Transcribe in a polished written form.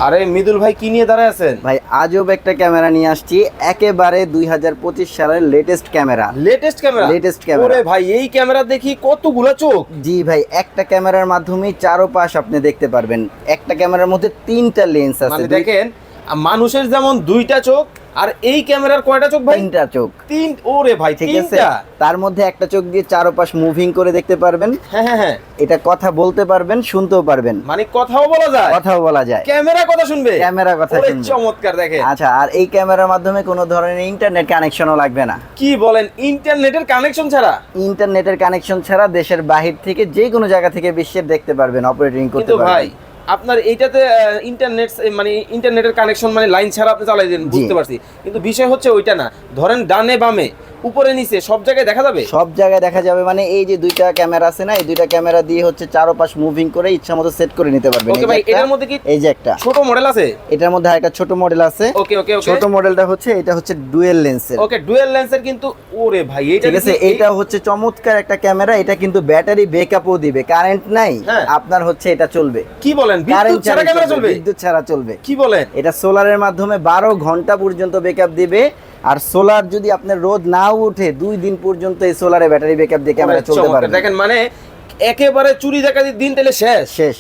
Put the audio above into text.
আরে মৃদুল ভাই কি নিয়ে দাঁড়ায় আছেন? ভাই আজব একটা ক্যামেরা নিয়ে আসছি, একেবারে 2025 সালের latest camera. Latest camera? Latest camera. ওরে ভাই এই ক্যামেরা দেখি কতগুলো চোখ। জি ভাই, একটা ক্যামেরার মাধ্যমে চারোপাশ আপনি দেখতে পারবেন। একটা ক্যামেরার মধ্যে 3টা লেন্স আছে। মানে দেখেন মানুষের যেমন 2টা চোখ, আর এই ক্যামেরার কয়টা চোখ ভাই? 3টা চোখ। ওরে ভাই ঠিক আছে, 3টা। তার মধ্যে একটা চোখ দিয়ে চারোপাশ মুভিং করে দেখতে পারবেন। হ্যাঁ হ্যাঁ হ্যাঁ, এটা কথা বলতে পারবেন, শুনতেও পারবেন। মানে কথাও বলা যায়? কথাও বলা যায়। ক্যামেরা কথা শুনবে? ক্যামেরা কথা ওরে শুনবে। চমৎকার। দেখেন আচ্ছা, আর এই ক্যামেরার মাধ্যমে কোনো ধরনের ইন্টারনেট কানেকশনও লাগবে না। কি বলেন, ইন্টারনেটের কানেকশন ছাড়া? ইন্টারনেটের কানেকশন ছাড়া দেশের বাহির থেকে যে কোনো জায়গা থেকে বিশ্বের দেখতে পারবেন, অপারেটিং করতে কিন্তু ভাই পারবেন। আপনার এইটাতে ইন্টারনেট মানে ইন্টারনেটের কানেকশন মানে লাইন ছাড়া আপনি চালাই দেন, বুঝতে পারছি, কিন্তু বিষয় হচ্ছে ওইটা না। ধরেন ডানে বামে উপরে নিচে সব জায়গায় দেখা যাবে? সব জায়গায় দেখা যাবে। মানে এই যে 2টা ক্যামেরা আছে না, এই 2টা ক্যামেরা দিয়ে হচ্ছে চারপাশ মুভিং করে ইচ্ছা মতো সেট করে নিতে পারবেন। ওকে ভাই, এটার মধ্যে কি এই যে একটা ছোট মডেল আছে? এটার মধ্যে আরেকটা ছোট মডেল আছে। ওকে ওকে ওকে, ছোট মডেলটা হচ্ছে, এটা হচ্ছে ডুয়েল লেন্সের। ওকে ডুয়াল লেন্সের। কিন্তু ওরে ভাই এইটা ঠিক আছে, এটা হচ্ছে চমৎকার একটা ক্যামেরা। এটা কিন্তু ব্যাটারি ব্যাকআপও দিবে। কারেন্ট নাই, হ্যাঁ। আপনার হচ্ছে এটা চলবে। কি বলেন, কারেন্ট বিদ্যুৎ ছাড়া ক্যামেরা চলবে? বিদ্যুৎ ছাড়া চলবে। কি বলেন? এটা সোলারের মাধ্যমে 12 ঘন্টা পর্যন্ত ব্যাকআপ দিবে। আর সোলার যদি আপনার রোদ নাও উঠে 2 দিন পর্যন্ত এই সোলারে ব্যাটারি ব্যাকআপ দিয়ে ক্যামেরা চলতে চমৎকার। পারবে। দেখেন মানে একেবারে চুরি ডাকাতির দিন তাহলে শেষ। শেষ।